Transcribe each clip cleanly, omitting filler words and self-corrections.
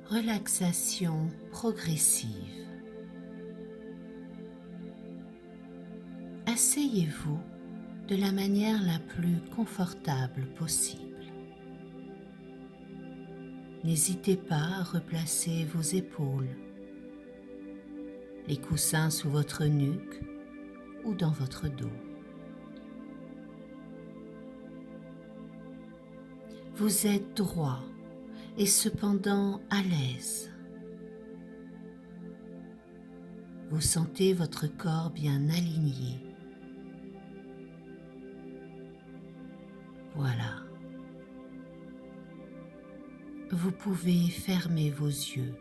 relaxation progressive. Asseyez-vous de la manière la plus confortable possible. N'hésitez pas à replacer vos épaules, les coussins sous votre nuque ou dans votre dos. Vous êtes droit et cependant à l'aise. Vous sentez votre corps bien aligné. Voilà. Vous pouvez fermer vos yeux.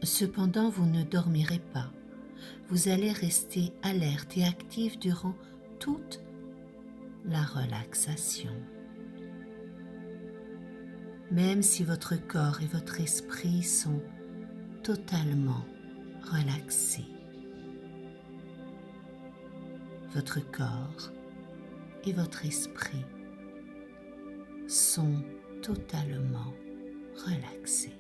Cependant, vous ne dormirez pas. Vous allez rester alerte et actif durant toute la relaxation. Même si votre corps et votre esprit sont totalement relaxés. Votre corps et votre esprit sont totalement relaxés.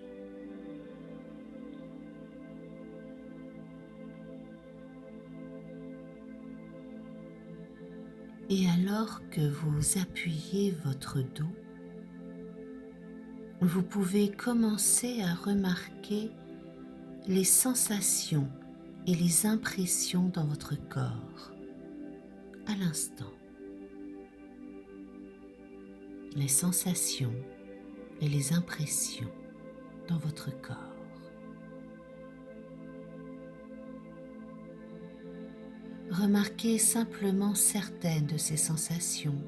Et alors que vous appuyez votre dos, vous pouvez commencer à remarquer les sensations et les impressions dans votre corps à l'instant. Les sensations et les impressions dans votre corps. Remarquez simplement certaines de ces sensations,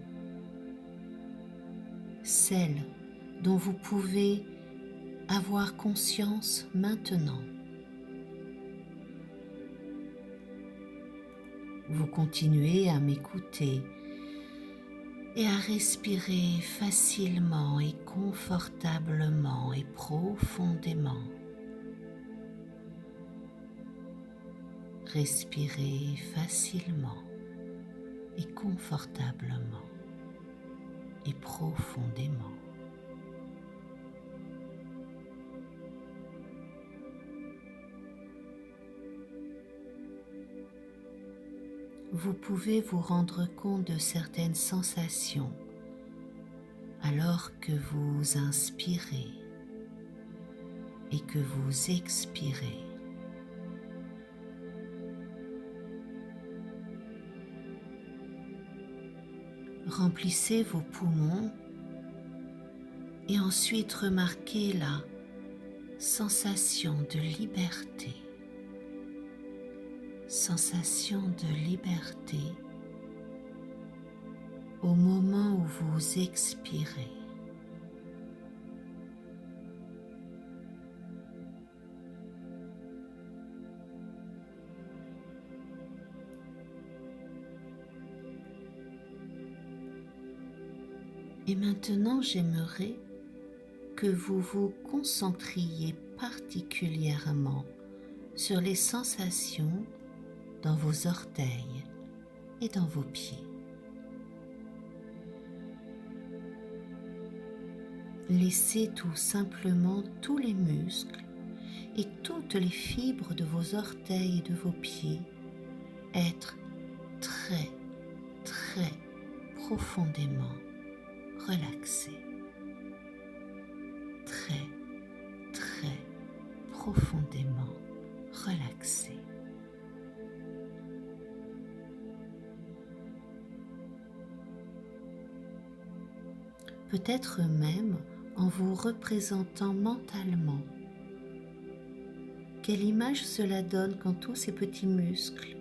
celles dont vous pouvez avoir conscience maintenant. Vous continuez à m'écouter et à respirer facilement et confortablement et profondément. Respirez facilement et confortablement et profondément. Vous pouvez vous rendre compte de certaines sensations alors que vous inspirez et que vous expirez. Remplissez vos poumons et ensuite remarquez la sensation de liberté. Sensation de liberté au moment où vous expirez. Et maintenant, j'aimerais que vous vous concentriez particulièrement sur les sensations dans vos orteils et dans vos pieds. Laissez tout simplement tous les muscles et toutes les fibres de vos orteils et de vos pieds être très, très profondément relaxés. Très, très profondément relaxés. Peut-être même en vous représentant mentalement quelle image cela donne quand tous ces petits muscles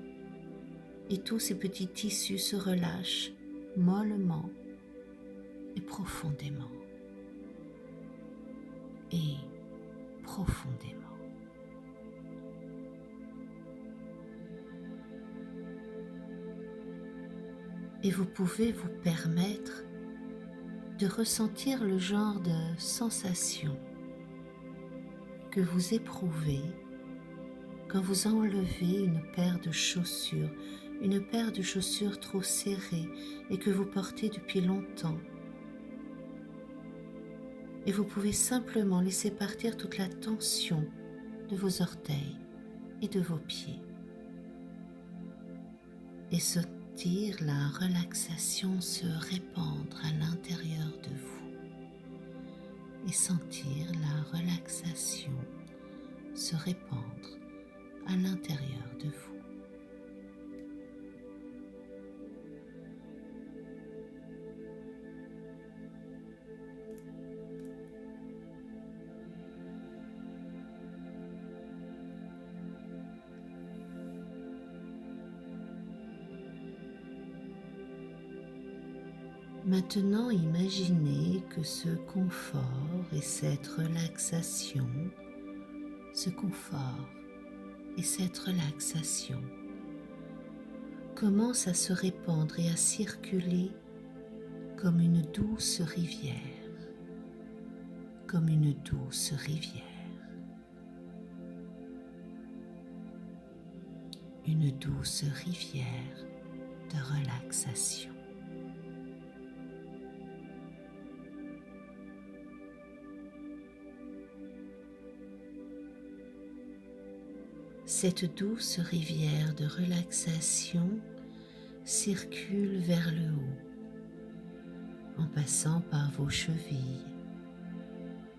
et tous ces petits tissus se relâchent mollement et profondément et profondément. Et vous pouvez vous permettre de ressentir le genre de sensation que vous éprouvez quand vous enlevez une paire de chaussures trop serrée et que vous portez depuis longtemps. et vous pouvez simplement laisser partir toute la tension de vos orteils et de vos pieds et sentir la relaxation se répandre à l'intérieur de vous et sentir la relaxation se répandre à l'intérieur de vous. Maintenant, imaginez que ce confort et cette relaxation, ce confort et cette relaxation commencent à se répandre et à circuler comme une douce rivière, comme une douce rivière. Une douce rivière de relaxation. Cette douce rivière de relaxation circule vers le haut, en passant par vos chevilles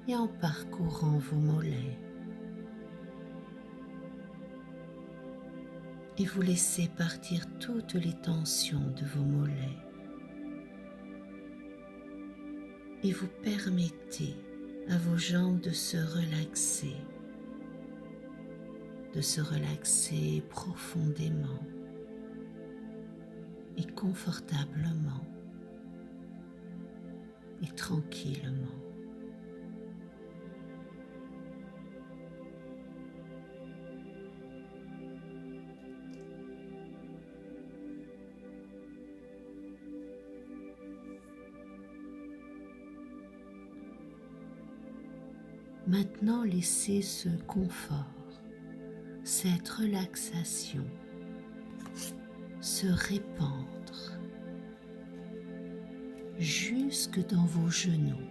et en parcourant vos mollets. Et vous laissez partir toutes les tensions de vos mollets. Et vous permettez à vos jambes de se relaxer profondément et confortablement et tranquillement. Maintenant, laissez ce confort, cette relaxation se répandre jusque dans vos genoux,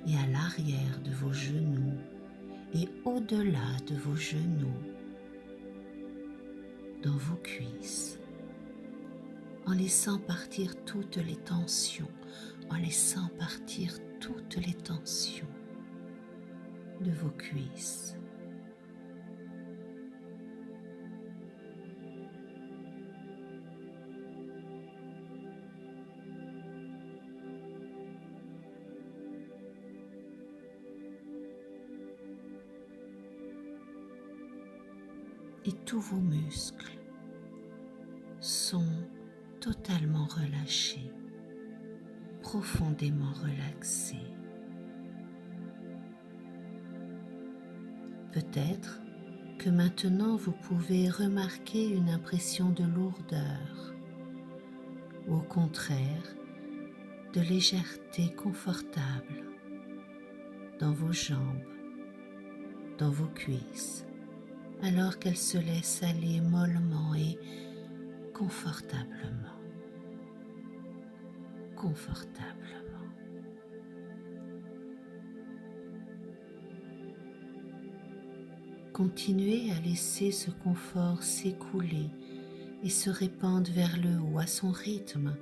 et à l'arrière de vos genoux et au-delà de vos genoux, dans vos cuisses, en laissant partir toutes les tensions, en laissant partir toutes les tensions de vos cuisses. Et tous vos muscles sont totalement relâchés, profondément relaxés. Peut-être que maintenant vous pouvez remarquer une impression de lourdeur ou au contraire de légèreté confortable dans vos jambes, dans vos cuisses, alors qu'elles se laissent aller mollement et confortablement. Continuez à laisser ce confort s'écouler et se répandre vers le haut à son rythme,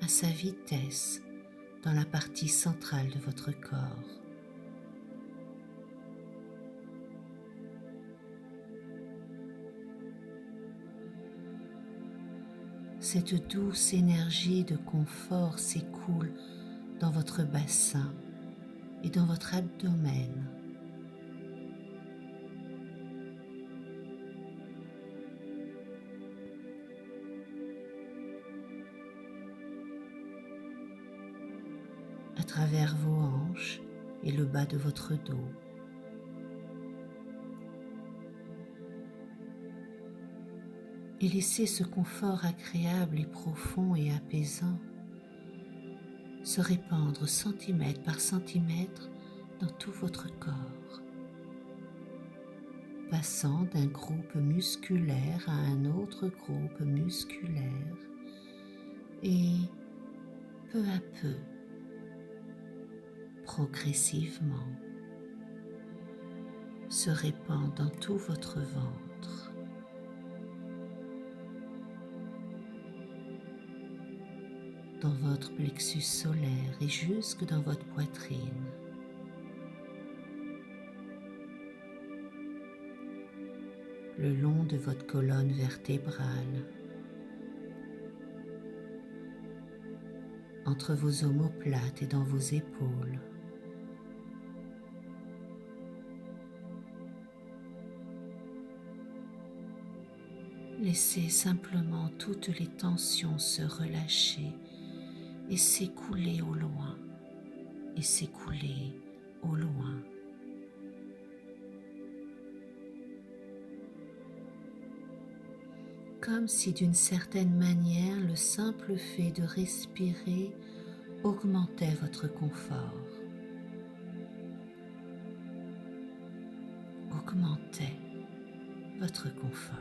à sa vitesse, dans la partie centrale de votre corps. Cette douce énergie de confort s'écoule dans votre bassin et dans votre abdomen. À travers vos hanches et le bas de votre dos. Et laissez ce confort agréable et profond et apaisant se répandre centimètre par centimètre dans tout votre corps, passant d'un groupe musculaire à un autre groupe musculaire et peu à peu, progressivement, se répand dans tout votre ventre. Dans votre plexus solaire et jusque dans votre poitrine. Le long de votre colonne vertébrale, entre vos omoplates et dans vos épaules. Laissez simplement toutes les tensions se relâcher et s'écouler au loin, et s'écouler au loin. Comme si d'une certaine manière le simple fait de respirer augmentait votre confort, augmentait votre confort.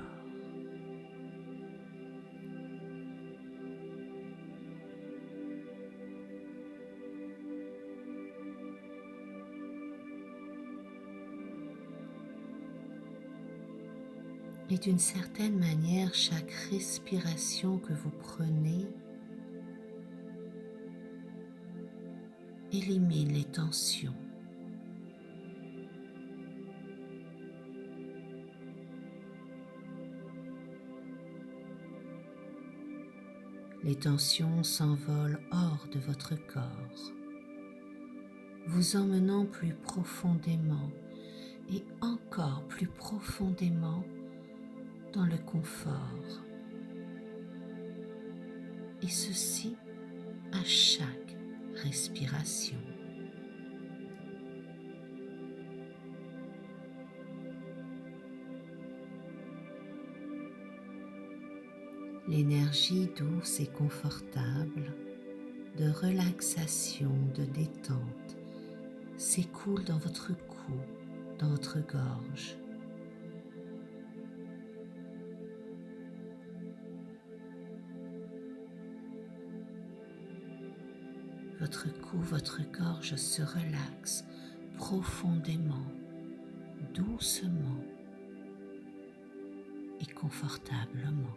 Et d'une certaine manière, chaque respiration que vous prenez élimine les tensions. Les tensions s'envolent hors de votre corps, vous emmenant plus profondément et encore plus profondément dans le confort. Et ceci à chaque respiration. L'énergie douce et confortable de relaxation, de détente s'écoule dans votre cou, dans votre gorge. Votre cou, votre gorge se relaxe profondément, doucement et confortablement.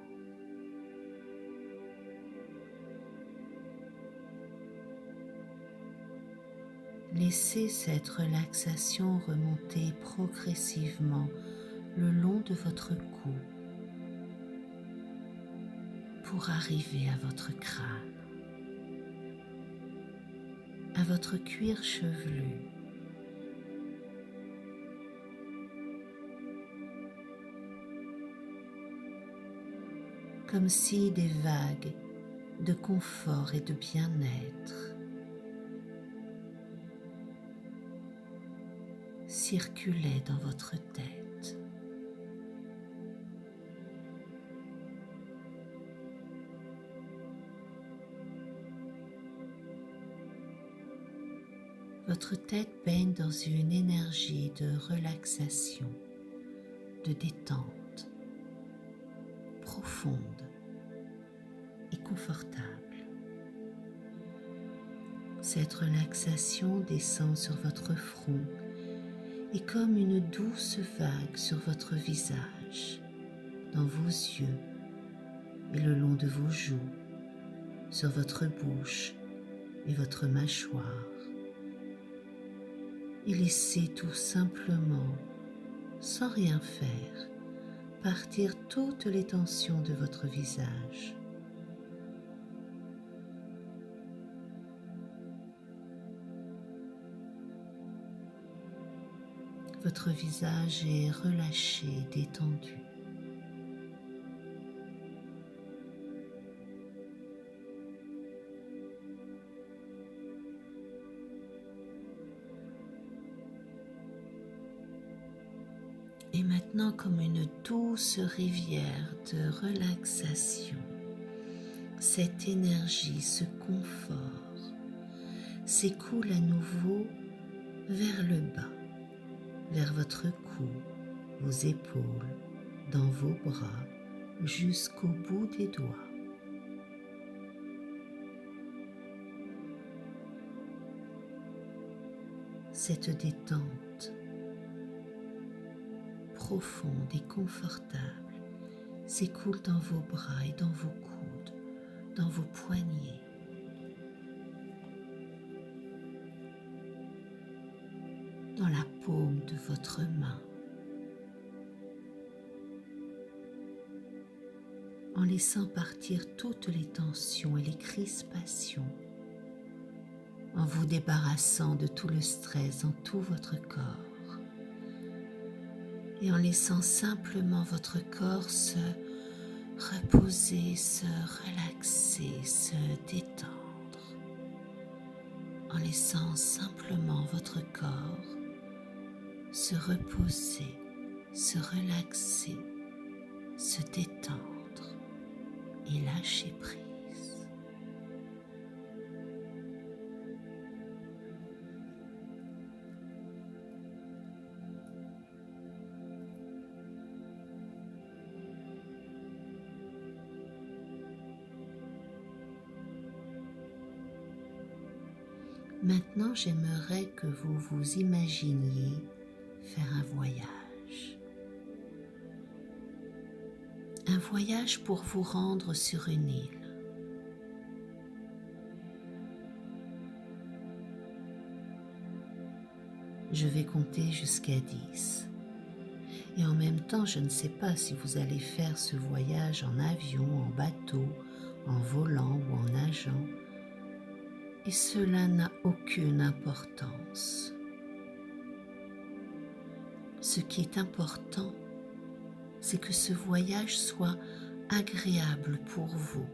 Laissez cette relaxation remonter progressivement le long de votre cou pour arriver à votre crâne, à votre cuir chevelu, comme si des vagues de confort et de bien-être circulaient dans votre tête. Votre tête baigne dans une énergie de relaxation, de détente, profonde et confortable. Cette relaxation descend sur votre front et comme une douce vague sur votre visage, dans vos yeux et le long de vos joues, sur votre bouche et votre mâchoire. Et laissez tout simplement, sans rien faire, partir toutes les tensions de votre visage. Votre visage est relâché, détendu. Et maintenant, comme une douce rivière de relaxation, cette énergie, ce confort s'écoule à nouveau vers le bas, vers votre cou, vos épaules, dans vos bras, jusqu'au bout des doigts. cette détente profonde et confortable s'écoule dans vos bras et dans vos coudes, dans vos poignets, dans la paume de votre main, en laissant partir toutes les tensions et les crispations, en vous débarrassant de tout le stress dans tout votre corps et en laissant simplement votre corps se reposer, se relaxer, se détendre, en laissant simplement votre corps se reposer, se relaxer, se détendre et lâcher prise. Maintenant, j'aimerais que vous vous imaginiez faire un voyage. Un voyage pour vous rendre sur une île. Je vais compter jusqu'à 10. Et en même temps, je ne sais pas si vous allez faire ce voyage en avion, en bateau, en volant ou en nageant. Et cela n'a aucune importance. Ce qui est important, c'est que ce voyage soit agréable pour vous.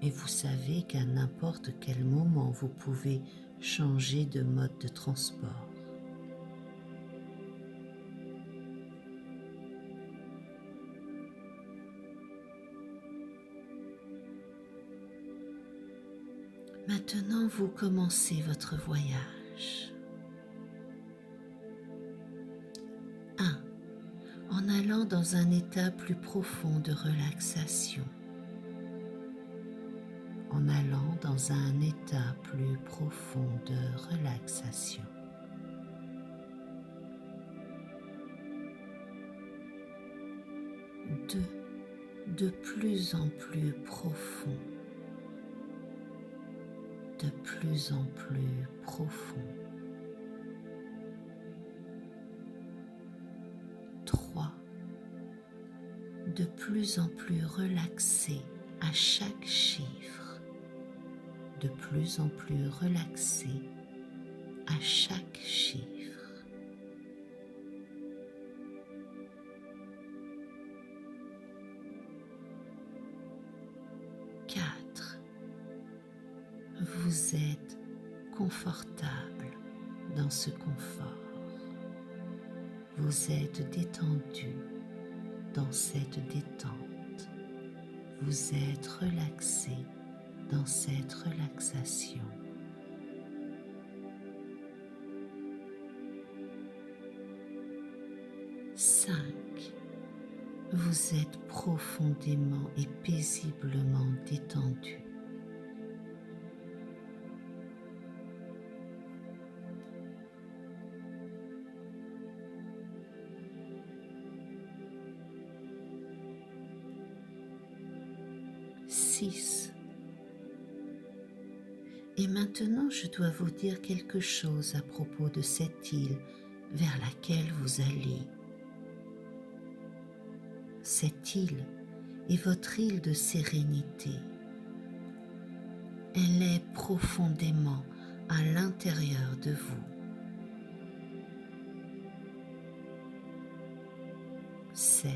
Et vous savez qu'à n'importe quel moment, vous pouvez changer de mode de transport. Maintenant, vous commencez votre voyage. 1. En allant dans un état plus profond de relaxation. En allant dans un état plus profond de relaxation. 2. De plus en plus profond. De plus en plus profond. 3. De plus en plus relaxé à chaque chiffre. De plus en plus relaxé à chaque chiffre. 4. Vous êtes confortable dans ce confort. Vous êtes détendu dans cette détente. Vous êtes relaxé dans cette relaxation. 5. Vous êtes profondément et paisiblement détendu. 6. Et maintenant, je dois vous dire quelque chose à propos de cette île vers laquelle vous allez. Cette île est votre île de sérénité. Elle est profondément à l'intérieur de vous. 7.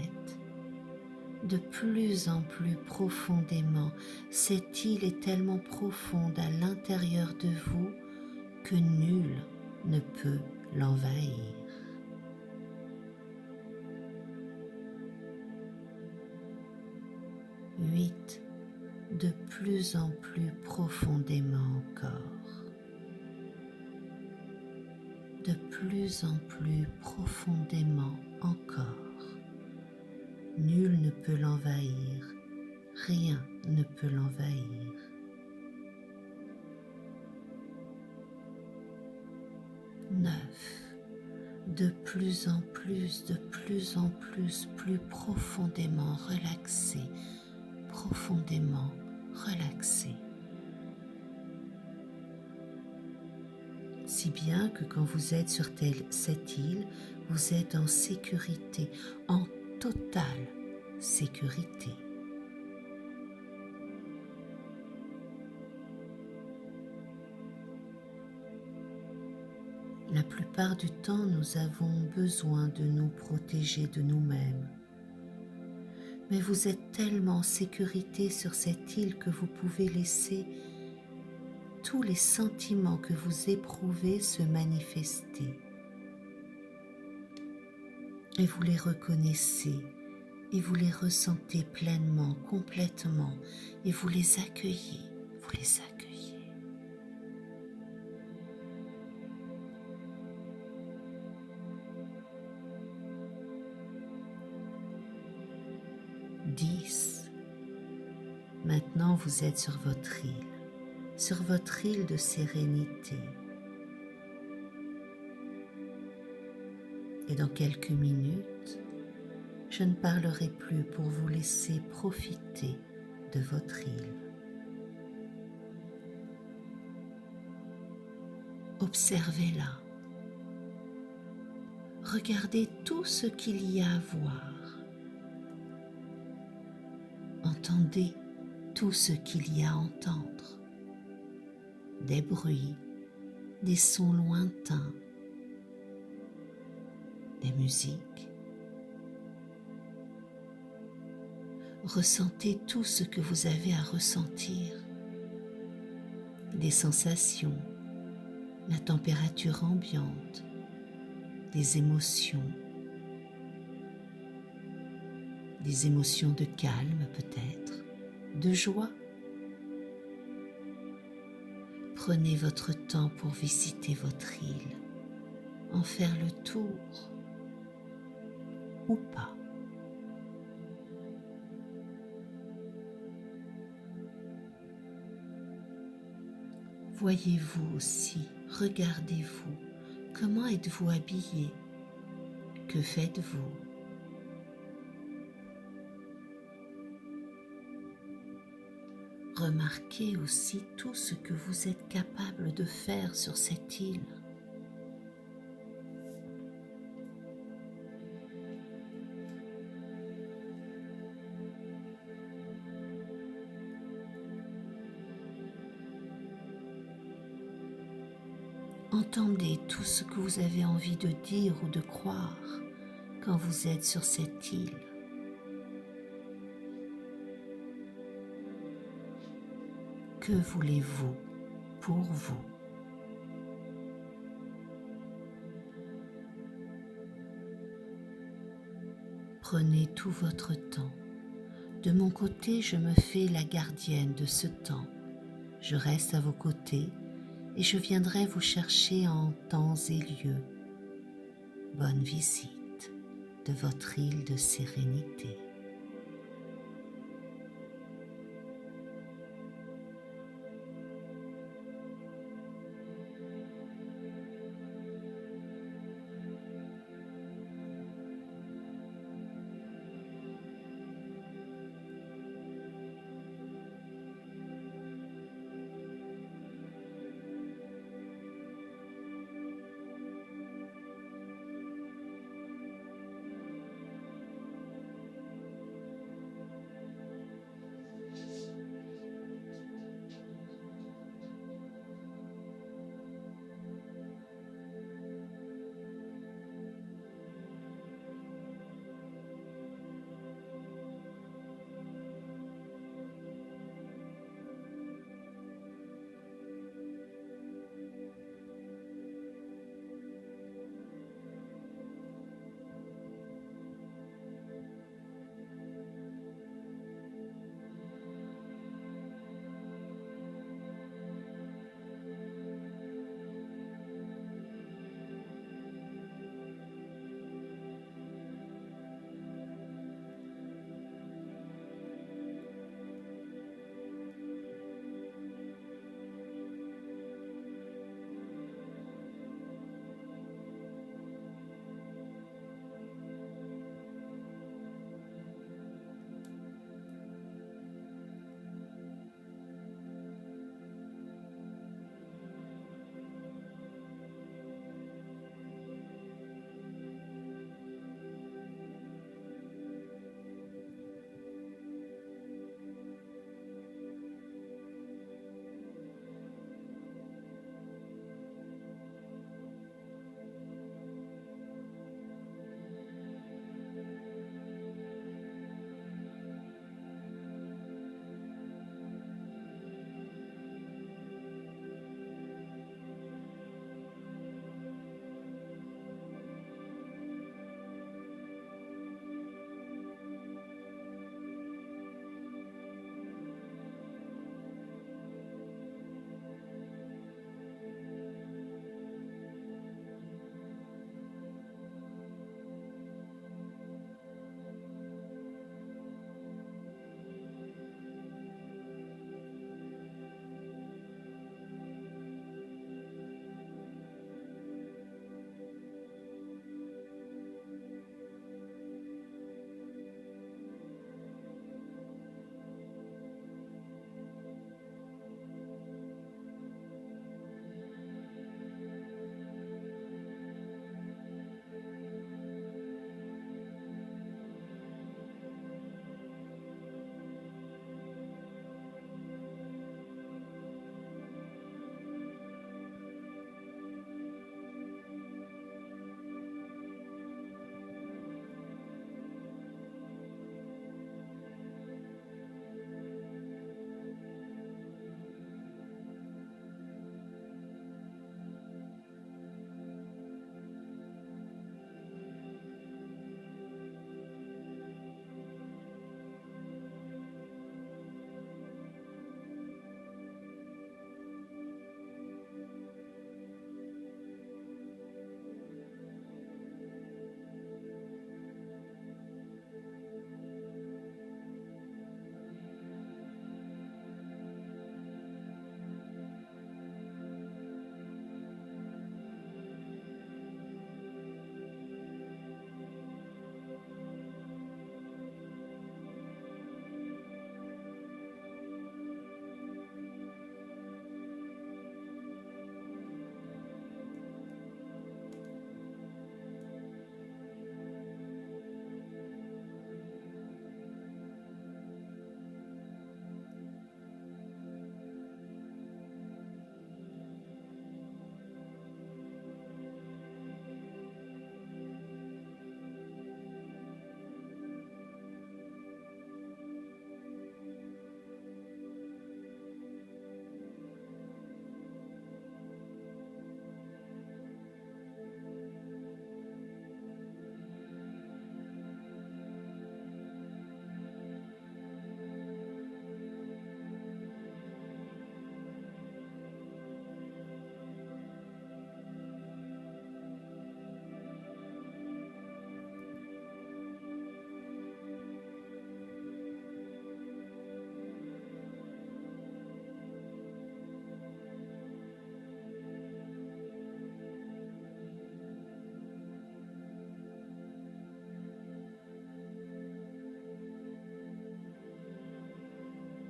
De plus en plus profondément, cette île est tellement profonde à l'intérieur de vous que nul ne peut l'envahir. 8. De plus en plus profondément encore. De plus en plus profondément encore. Nul ne peut l'envahir, rien ne peut l'envahir. 9, de plus en plus, plus profondément relaxé, profondément relaxé. Si bien que quand vous êtes sur cette île, vous êtes en sécurité, en totale sécurité. La plupart du temps, nous avons besoin de nous protéger de nous-mêmes. Mais vous êtes tellement en sécurité sur cette île que vous pouvez laisser tous les sentiments que vous éprouvez se manifester. Et vous les reconnaissez, et vous les ressentez pleinement, complètement, et vous les accueillez, vous les accueillez. Maintenant, vous êtes sur votre île de sérénité. Et dans quelques minutes, je ne parlerai plus pour vous laisser profiter de votre île. Observez-la. Regardez tout ce qu'il y a à voir. Entendez tout ce qu'il y a à entendre. Des bruits, des sons lointains, des musiques. Ressentez tout ce que vous avez à ressentir. Des sensations, la température ambiante, des émotions de calme peut-être, de joie. Prenez votre temps pour visiter votre île, en faire le tour ou pas. Voyez-vous aussi, regardez-vous, comment êtes-vous habillé? Que faites-vous? Remarquez aussi tout ce que vous êtes capable de faire sur cette île. Entendez tout ce que vous avez envie de dire ou de croire quand vous êtes sur cette île. Que voulez-vous pour vous? Prenez tout votre temps. De mon côté, je me fais la gardienne de ce temps. Je reste à vos côtés et je viendrai vous chercher en temps et lieu. Bonne visite de votre île de sérénité.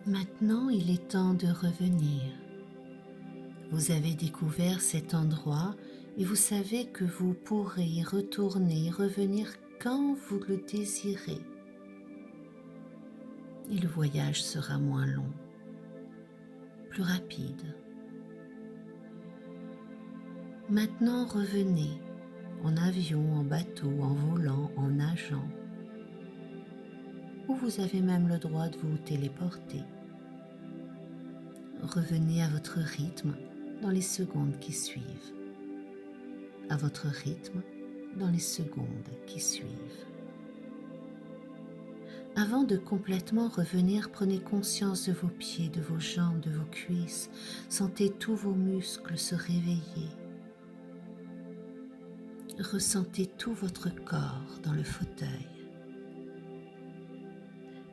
Maintenant, il est temps de revenir. Vous avez découvert cet endroit et vous savez que vous pourrez y retourner et revenir quand vous le désirez. Et le voyage sera moins long, plus rapide. Maintenant, revenez en avion, en bateau, en volant, en nageant. Ou vous avez même le droit de vous téléporter. Revenez à votre rythme dans les secondes qui suivent. À votre rythme dans les secondes qui suivent. Avant de complètement revenir, prenez conscience de vos pieds, de vos jambes, de vos cuisses. Sentez tous vos muscles se réveiller. Ressentez tout votre corps dans le fauteuil.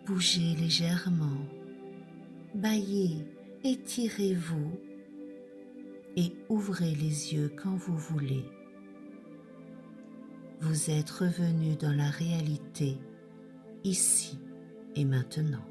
Bougez légèrement, bâillez, étirez-vous et ouvrez les yeux quand vous voulez. Vous êtes revenu dans la réalité, ici et maintenant.